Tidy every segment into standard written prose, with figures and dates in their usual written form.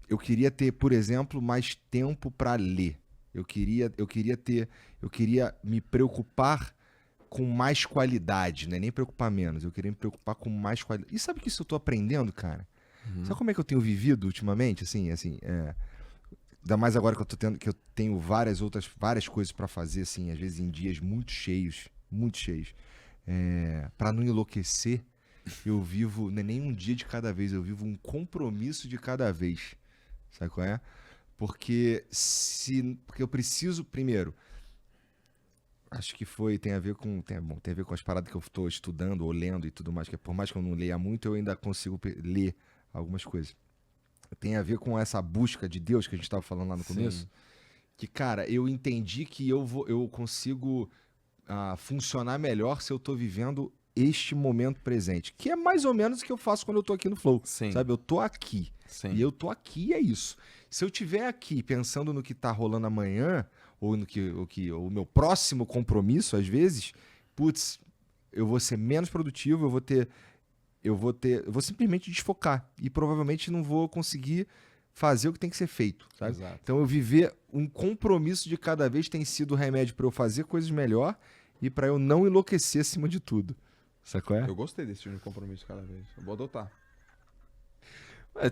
eu queria ter, por exemplo, mais tempo para ler. Eu queria me preocupar com mais qualidade, né? Nem preocupar menos. Eu queria me preocupar com mais qualidade. E sabe que isso eu tô aprendendo, cara? Sabe como é que eu tenho vivido ultimamente? Ainda mais agora que que eu tenho várias coisas para fazer, assim, às vezes em dias muito cheios, muito cheios. Para não enlouquecer, eu vivo, não é nem um dia de cada vez, eu vivo um compromisso de cada vez. Sabe qual é? Porque eu preciso, primeiro, acho que tem a ver com, tem a ver com as paradas que eu estou estudando ou lendo e tudo mais, que por mais que eu não leia muito, eu ainda consigo ler algumas coisas. Tem a ver com essa busca de Deus que a gente estava falando lá no começo, que, cara, eu entendi que eu consigo funcionar melhor se eu tô vivendo este momento presente, que é mais ou menos o que eu faço quando eu tô aqui no Flow, Sim. sabe? Eu tô aqui, e eu tô aqui e é isso. Se eu tiver aqui pensando no que tá rolando amanhã, ou o meu próximo compromisso, às vezes, putz, eu vou ser menos produtivo, eu vou simplesmente desfocar e provavelmente não vou conseguir fazer o que tem que ser feito, sabe? Exato. Então eu viver um compromisso de cada vez tem sido o remédio para eu fazer coisas melhor e para eu não enlouquecer acima de tudo. Sabe qual é? Eu gostei desse tipo de compromisso cada vez. Eu vou adotar.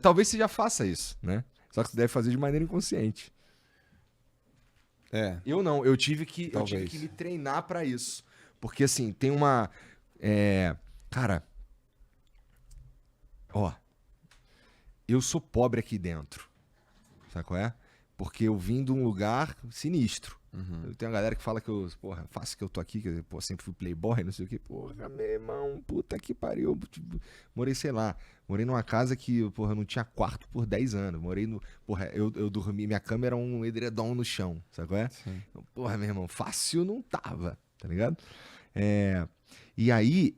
Talvez você já faça isso, né? Só que você deve fazer de maneira inconsciente. Eu não, eu tive que me treinar para isso. Porque assim, tem uma... cara... Ó, eu sou pobre aqui dentro. Sabe qual é? Porque eu vim de um lugar sinistro. Eu tenho uma galera que fala que eu, faço que eu tô aqui, que eu sempre fui playboy, não sei o que. Porra, meu irmão, puta que pariu. Morei numa casa que, não tinha quarto por 10 anos. Eu dormi, minha cama era um edredom no chão, sabe qual é? Sim. Então, meu irmão, fácil não tava, tá ligado? E aí,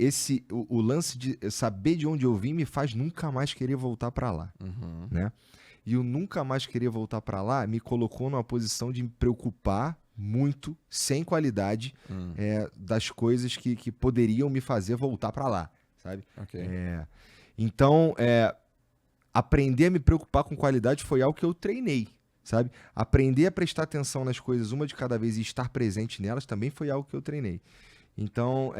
o lance de saber de onde eu vim me faz nunca mais querer voltar pra lá, né? E o nunca mais querer voltar pra lá me colocou numa posição de me preocupar muito, sem qualidade, das coisas que poderiam me fazer voltar pra lá, sabe? Ok. Então, aprender a me preocupar com qualidade foi algo que eu treinei, sabe? Aprender a prestar atenção nas coisas uma de cada vez e estar presente nelas também foi algo que eu treinei. Então,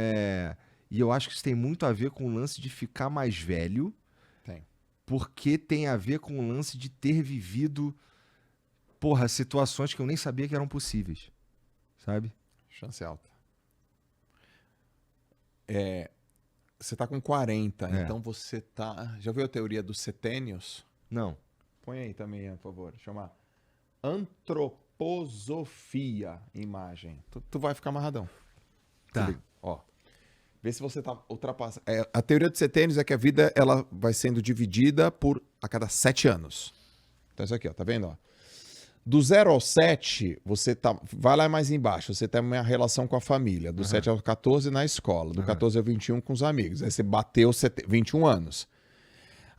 e eu acho que isso tem muito a ver com o lance de ficar mais velho, porque tem a ver com o lance de ter vivido, situações que eu nem sabia que eram possíveis, sabe? Chance alta. Você tá com 40, então você tá... Já viu a teoria dos setênios? Não. Põe aí também, por favor. Chama antroposofia, imagem. Tu vai ficar amarradão. Tá. Ó, vê se você tá ultrapassando. A teoria dos setênios é que a vida ela vai sendo dividida a cada 7 anos. Então isso aqui, ó, tá vendo? Ó? Do 0 ao 7, você vai lá mais embaixo, você tem uma relação com a família. Do 7 ao 14 na escola. Do 14 ao 21 com os amigos. Aí você bateu 21 anos.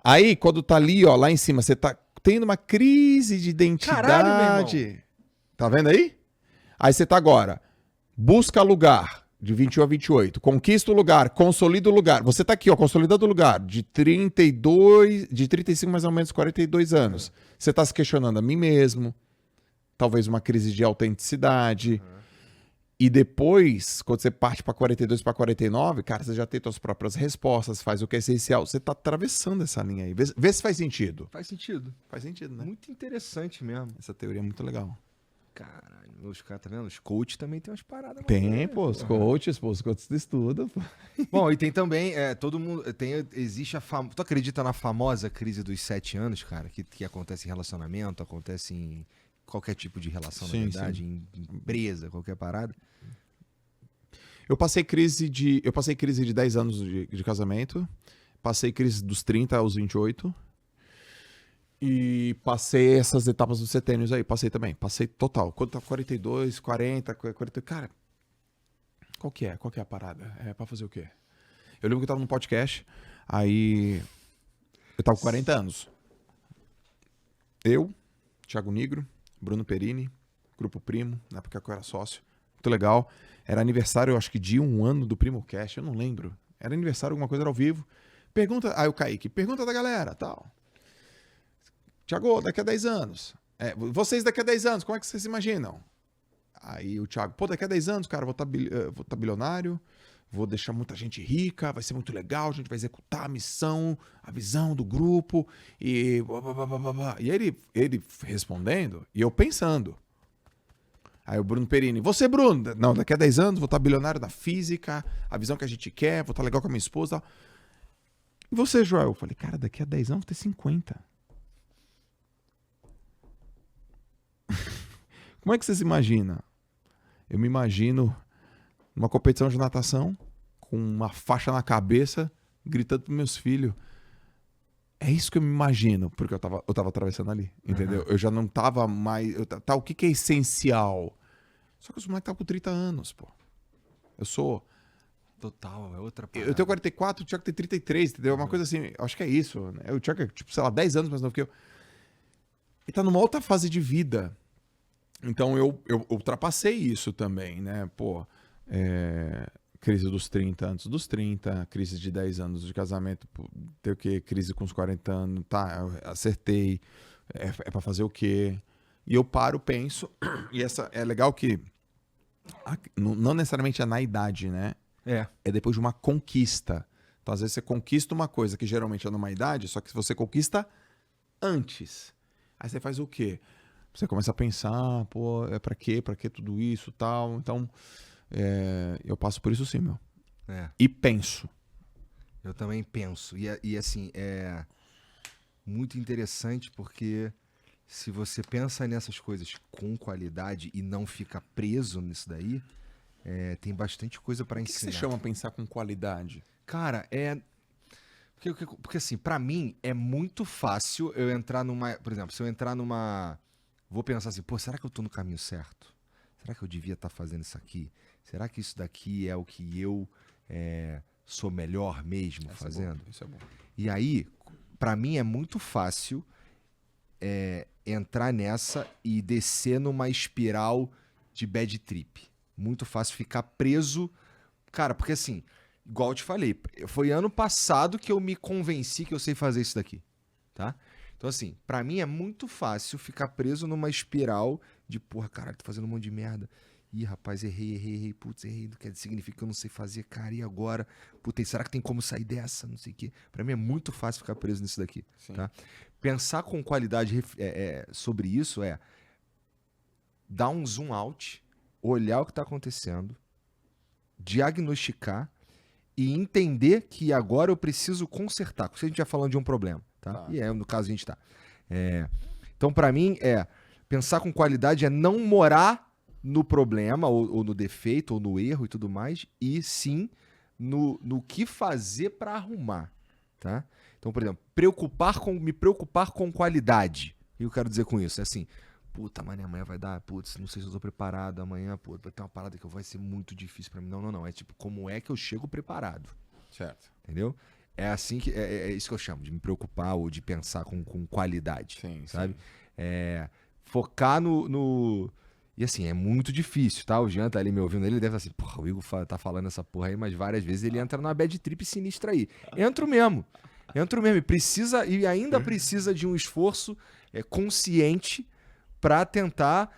Aí, quando tá ali, ó, lá em cima, você tá tendo uma crise de identidade. Caralho, meu irmão. Tá vendo aí? Aí você tá agora. Busca lugar. De 21 a 28. Conquista o lugar, consolida o lugar. Você tá aqui, ó, consolidando o lugar. De 35 mais ou menos 42 anos. Você tá se questionando a mim mesmo. Talvez uma crise de autenticidade. E depois, quando você parte para 42 para 49, cara, você já tem suas próprias respostas, faz o que é essencial. Você tá atravessando essa linha aí. Vê se faz sentido. Faz sentido. Faz sentido, né? Muito interessante mesmo. Essa teoria é muito legal. Caralho, os caras, tá vendo? Os coaches também tem umas paradas. Tem, pô, os coaches do estudo, pô. Bom, e tem também, todo mundo, existe tu acredita na famosa crise dos 7 anos, cara? Que acontece em relacionamento, acontece em qualquer tipo de relação, na verdade, em empresa, qualquer parada? Eu passei crise de 10 anos de casamento, passei crise dos 30 aos 28, e passei essas etapas dos setênios aí, passei total. Quando tá 42, 40, 40, cara, qual que é a parada? É pra fazer o quê? Eu lembro que eu tava num podcast, aí eu tava com 40 anos. Eu, Thiago Nigro, Bruno Perini, Grupo Primo, na época que eu era sócio, muito legal. Era aniversário, eu acho que de 1 ano do PrimoCast, eu não lembro. Era aniversário, alguma coisa, era ao vivo. Aí o Kaique, pergunta da galera, tal. Thiago, daqui a 10 anos. Vocês daqui a 10 anos, como é que vocês imaginam? Aí o Thiago, pô, daqui a 10 anos, cara, vou estar bilionário, vou deixar muita gente rica, vai ser muito legal, a gente vai executar a missão, a visão do grupo, e... E ele respondendo, e eu pensando. Aí o Bruno Perini, você, Bruno? Não, daqui a 10 anos vou estar bilionário da física, a visão que a gente quer, vou estar legal com a minha esposa. E você, Joel? Eu falei, cara, daqui a 10 anos vou ter 50. Como é que você se imagina? Eu me imagino numa competição de natação, com uma faixa na cabeça, gritando pros meus filhos. É isso que eu me imagino, porque eu tava atravessando ali, entendeu? Eu já não tava mais... o que é essencial? Só que os moleques estavam com 30 anos, pô. Eu sou... Total, é outra parada. Eu tenho 44, o Thiago tem 33, entendeu? Uma coisa assim, acho que é isso. Né? O Thiago é, tipo, sei lá, 10 anos mais novo que eu. Ele tá numa outra fase de vida. Então eu ultrapassei isso também, né? Pô, crise dos 30 antes dos 30, crise de 10 anos de casamento, ter o quê? Crise com os 40 anos, tá, eu acertei, é pra fazer o quê? E eu paro, penso, e essa é legal que não necessariamente é na idade, né? É depois de uma conquista. Então, às vezes você conquista uma coisa que geralmente é numa idade, só que você conquista antes. Aí você faz o quê? Você começa a pensar, pô, pra quê? Pra que tudo isso, tal? Então, eu passo por isso sim, meu. E penso. Eu também penso. E assim, é muito interessante porque se você pensa nessas coisas com qualidade e não fica preso nisso daí, tem bastante coisa pra ensinar. O que você chama pensar com qualidade? Cara, Porque assim, pra mim é muito fácil eu entrar numa... Por exemplo, se eu entrar numa... Vou pensar assim, pô, será que eu tô no caminho certo? Será que eu devia estar fazendo isso aqui? Será que isso daqui é o que eu sou melhor mesmo fazendo? Isso é bom. E aí, pra mim é muito fácil entrar nessa e descer numa espiral de bad trip. Muito fácil ficar preso. Cara, porque assim, igual eu te falei, foi ano passado que eu me convenci que eu sei fazer isso daqui, tá? Então assim, pra mim é muito fácil ficar preso numa espiral de, porra, caralho, tô fazendo um monte de merda. Ih, rapaz, errei, putz, errei, significa que eu não sei fazer, cara, e agora? Putz, será que tem como sair dessa? Não sei o quê. Pra mim é muito fácil ficar preso nisso daqui, tá? Pensar com qualidade sobre isso dar um zoom out, olhar o que tá acontecendo, diagnosticar e entender que agora eu preciso consertar. Se a gente já falando de um problema, tá? E no caso a gente tá. Então, pra mim, pensar com qualidade é não morar no problema, ou no defeito, ou no erro e tudo mais, e sim no que fazer pra arrumar, tá? Então, por exemplo, me preocupar com qualidade. O que eu quero dizer com isso? É assim, puta, mano, amanhã vai dar, putz, não sei se eu tô preparado, amanhã, pô, vai ter uma parada que vai ser muito difícil pra mim. Não. É tipo, como é que eu chego preparado? Certo. Entendeu? É assim que, é isso que eu chamo, de me preocupar ou de pensar com qualidade, sabe? Focar no... E assim, é muito difícil, tá? O Jean tá ali me ouvindo, ele deve estar assim, porra, o Igor tá falando essa porra aí, mas várias vezes ele entra numa bad trip sinistra aí. Entro mesmo, e ainda precisa de um esforço consciente pra tentar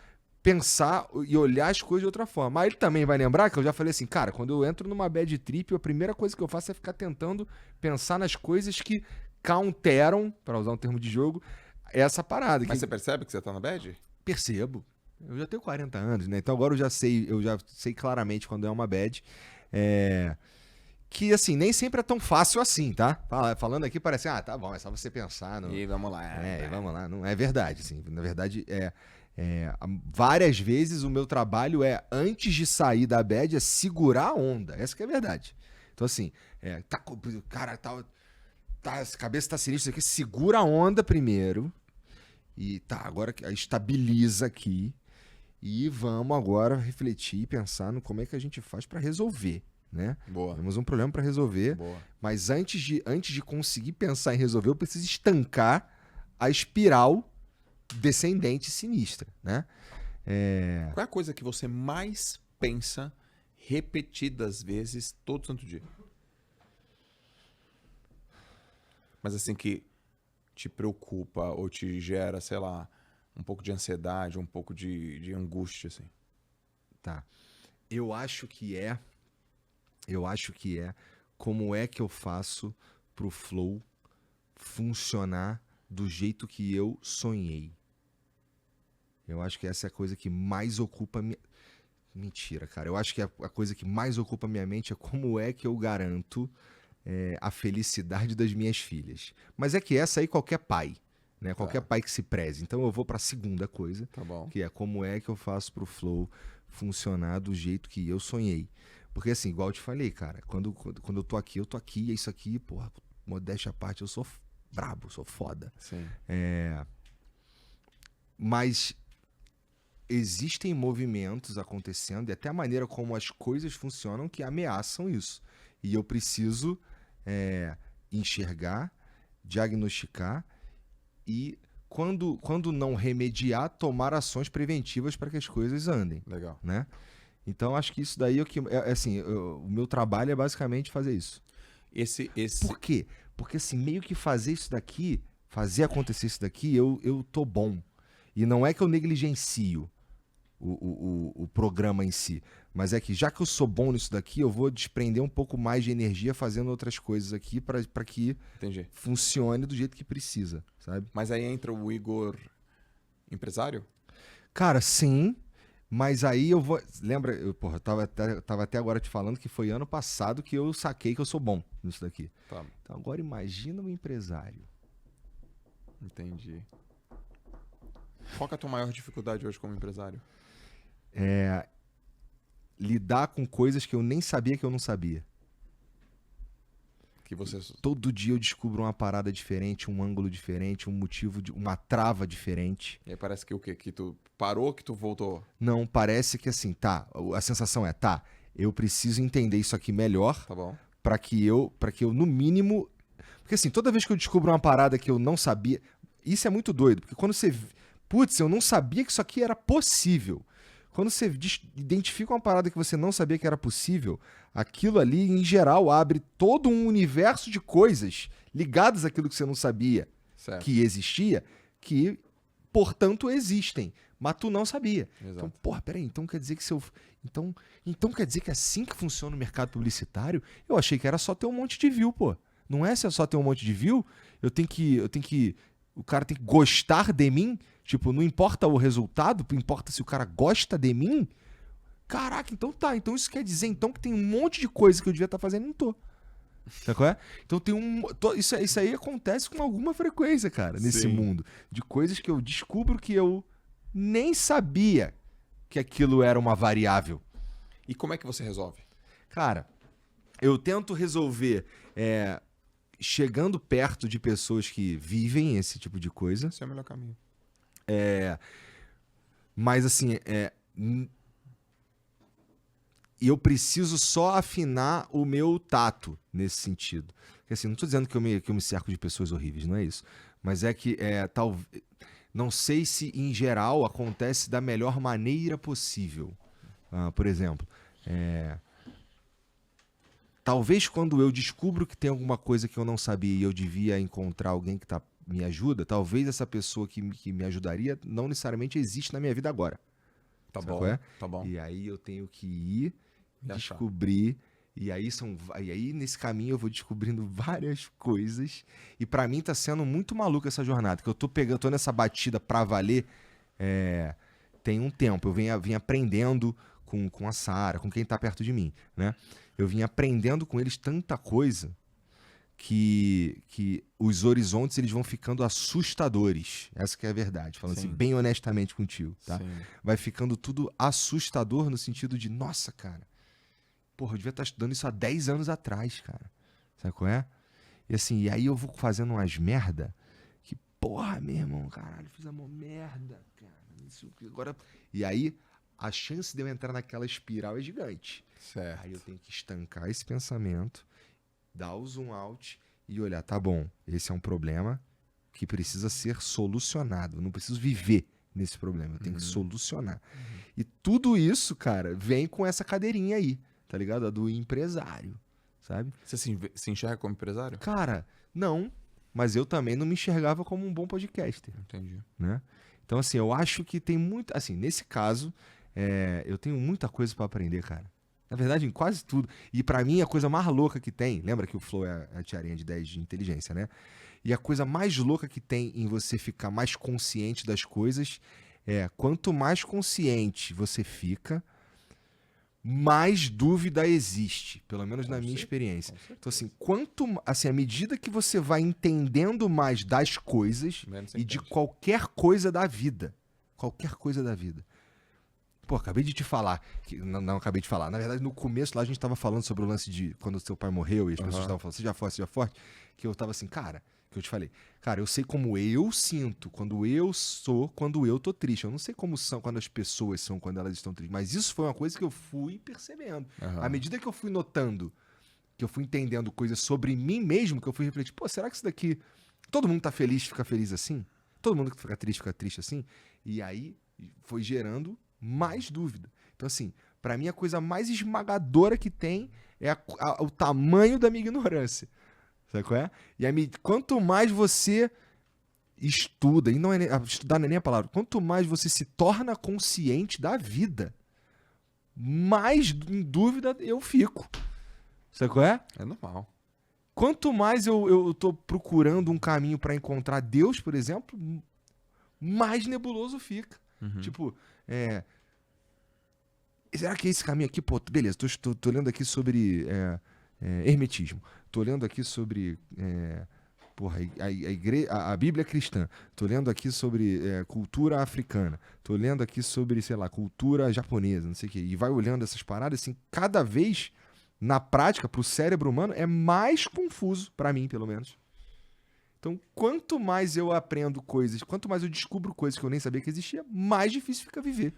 pensar e olhar as coisas de outra forma. Mas ele também vai lembrar que eu já falei assim, cara, quando eu entro numa bad trip, a primeira coisa que eu faço é ficar tentando pensar nas coisas que counteram, pra usar um termo de jogo, essa parada. Mas você percebe que você tá na bad? Percebo. Eu já tenho 40 anos, né? Então agora eu já sei claramente quando é uma bad. Que, assim, nem sempre é tão fácil assim, tá? Falando aqui parece, tá bom, é só você pensar. E vamos lá. Vamos lá. Não é verdade, assim. Na verdade, várias vezes o meu trabalho antes de sair da bad, segurar a onda. Essa que é a verdade. Então, assim, cara, a cabeça tá sinistra aqui, segura a onda primeiro. E agora estabiliza aqui. E vamos agora refletir e pensar no como é que a gente faz para resolver, né? Boa. Temos um problema para resolver, mas antes de conseguir pensar em resolver, eu preciso estancar a espiral descendente sinistra, né? Qual é a coisa que você mais pensa repetidas vezes todo santo dia? Mas assim que te preocupa ou te gera, sei lá, um pouco de ansiedade, um pouco de angústia, assim? Tá. Eu acho que é como é que eu faço pro flow funcionar do jeito que eu sonhei. Eu acho que essa é a coisa que mais ocupa minha... Mentira, cara. Eu acho que a coisa que mais ocupa minha mente é como é que eu garanto a felicidade das minhas filhas. Mas é que essa aí qualquer pai, né? Qualquer pai que se preze. Então eu vou pra segunda coisa, Tá bom. que é como é que eu faço pro flow funcionar do jeito que eu sonhei. Porque assim, igual eu te falei, cara, quando eu tô aqui, é isso aqui, porra, modéstia à parte, eu sou brabo, sou foda. Sim. Mas existem movimentos acontecendo e até a maneira como as coisas funcionam que ameaçam isso. E eu preciso enxergar, diagnosticar e, quando não remediar, tomar ações preventivas para que as coisas andem. Legal. Né? Então, acho que isso daí é o que... o meu trabalho é basicamente fazer isso. Por quê? Porque, assim, meio que fazer isso daqui, fazer acontecer isso daqui, eu tô bom. E não é que eu negligencio o programa em si, mas é que já que eu sou bom nisso daqui, eu vou desprender um pouco mais de energia fazendo outras coisas aqui para que Entendi. funcione do jeito que precisa, sabe? Mas aí entra o Igor empresário? Cara, sim, mas aí eu vou... Lembra, eu tava até agora te falando que foi ano passado que eu saquei que eu sou bom nisso daqui. Tá. Então agora imagina um empresário. Entendi. Qual que é a tua maior dificuldade hoje como empresário? Lidar com coisas que eu nem sabia que eu não sabia. Que você... Todo dia eu descubro uma parada diferente, um ângulo diferente, um motivo, uma trava diferente. E aí parece que o quê? Que tu parou, que tu voltou? Não, parece que assim, tá, a sensação é, tá, eu preciso entender isso aqui melhor Tá bom. pra que eu, no mínimo... Porque assim, toda vez que eu descubro uma parada que eu não sabia... Isso é muito doido, porque quando você... Putz, eu não sabia que isso aqui era possível. Quando você identifica uma parada que você não sabia que era possível, aquilo ali, em geral, abre todo um universo de coisas ligadas àquilo que você não sabia que existia, que, portanto, existem. Mas tu não sabia. Exato. Então, porra, peraí, então quer dizer que se eu... Então quer dizer que é assim que funciona o mercado publicitário? Eu achei que era só ter um monte de view, pô. Não é se é só ter um monte de view? O cara tem que gostar de mim? Tipo, não importa o resultado, importa se o cara gosta de mim? Caraca, então tá. Então isso quer dizer então que tem um monte de coisa que eu devia estar fazendo e não tô. Sabe qual é? Então tem isso aí acontece com alguma frequência, cara, nesse mundo. De coisas que eu descubro que eu nem sabia que aquilo era uma variável. E como é que você resolve? Cara, eu tento resolver chegando perto de pessoas que vivem esse tipo de coisa. Esse é o melhor caminho. Mas assim, eu preciso só afinar o meu tato nesse sentido. Porque assim, não estou dizendo que eu me cerco de pessoas horríveis, não é isso. Mas é que não sei se em geral acontece da melhor maneira possível. Por exemplo, talvez quando eu descubro que tem alguma coisa que eu não sabia e eu devia encontrar alguém que me ajuda, talvez essa pessoa que me ajudaria não necessariamente existe na minha vida agora. Tá Sabe bom, qual é? tá bom. E aí eu tenho que ir, E achar. descobrir, e aí nesse caminho eu vou descobrindo várias coisas, e pra mim tá sendo muito maluco essa jornada, que eu tô nessa batida pra valer tem um tempo. Eu vim aprendendo com a Sara, com quem tá perto de mim, né? Eu vim aprendendo com eles tanta coisa que os horizontes eles vão ficando assustadores. Essa que é a verdade, falando assim bem honestamente contigo, tá? Sim. Vai ficando tudo assustador no sentido de, nossa, cara, porra, eu devia estar estudando isso há 10 anos atrás, cara. Sabe qual é? E assim, e aí eu vou fazendo umas merda que, porra, meu irmão, caralho, fiz uma merda, cara. Agora... E aí, a chance de eu entrar naquela espiral é gigante. Certo. Aí eu tenho que estancar esse pensamento, dar o zoom out e olhar, tá bom, esse é um problema que precisa ser solucionado. Eu não preciso viver nesse problema, eu tenho que solucionar. E tudo isso, cara, vem com essa cadeirinha aí, tá ligado? A do empresário, sabe? Você se enxerga como empresário? Cara, não. mas eu também não me enxergava como um bom podcaster, Entendi. né? Então, assim, eu acho que tem muito... Assim, nesse caso, eu tenho muita coisa pra aprender, cara. Na verdade, em quase tudo. E pra mim, a coisa mais louca que tem... Lembra que o Flow é a tiarinha de 10 de inteligência, né? E a coisa mais louca que tem em você ficar mais consciente das coisas quanto mais consciente você fica, mais dúvida existe. Pelo menos na minha experiência. Então, assim, à medida que você vai entendendo mais das coisas Menos você e de entende. qualquer coisa da vida. Qualquer coisa da vida. Pô, acabei de te falar. Não acabei de falar. Na verdade, no começo lá a gente tava falando sobre o lance de quando seu pai morreu e as pessoas estavam falando, seja forte. Que eu tava assim, cara, que eu te falei. Cara, eu sei como eu sinto quando eu tô triste. Eu não sei como são quando as pessoas são quando elas estão tristes. Mas isso foi uma coisa que eu fui percebendo. À medida que eu fui notando, que eu fui entendendo coisas sobre mim mesmo, que eu fui refletir, pô, será que isso daqui... Todo mundo tá feliz, fica feliz assim? Todo mundo que fica triste assim? E aí foi gerando mais dúvida. Então, assim, pra mim a coisa mais esmagadora que tem é o tamanho da minha ignorância. Sabe qual é? E quanto mais você estuda, e não estudar não é nem a palavra, quanto mais você se torna consciente da vida, mais em dúvida eu fico. Sabe qual é? É normal. Quanto mais eu tô procurando um caminho pra encontrar Deus, por exemplo, mais nebuloso fica. Tipo, será que é esse caminho aqui? Pô, beleza, tô lendo aqui sobre hermetismo. Tô lendo aqui sobre a Bíblia cristã. Tô lendo aqui sobre cultura africana. Tô lendo aqui sobre, sei lá, cultura japonesa, não sei o quê. E vai olhando essas paradas, assim, cada vez, na prática, pro cérebro humano, é mais confuso, pra mim, pelo menos. Então, quanto mais eu aprendo coisas, quanto mais eu descubro coisas que eu nem sabia que existia, mais difícil fica viver.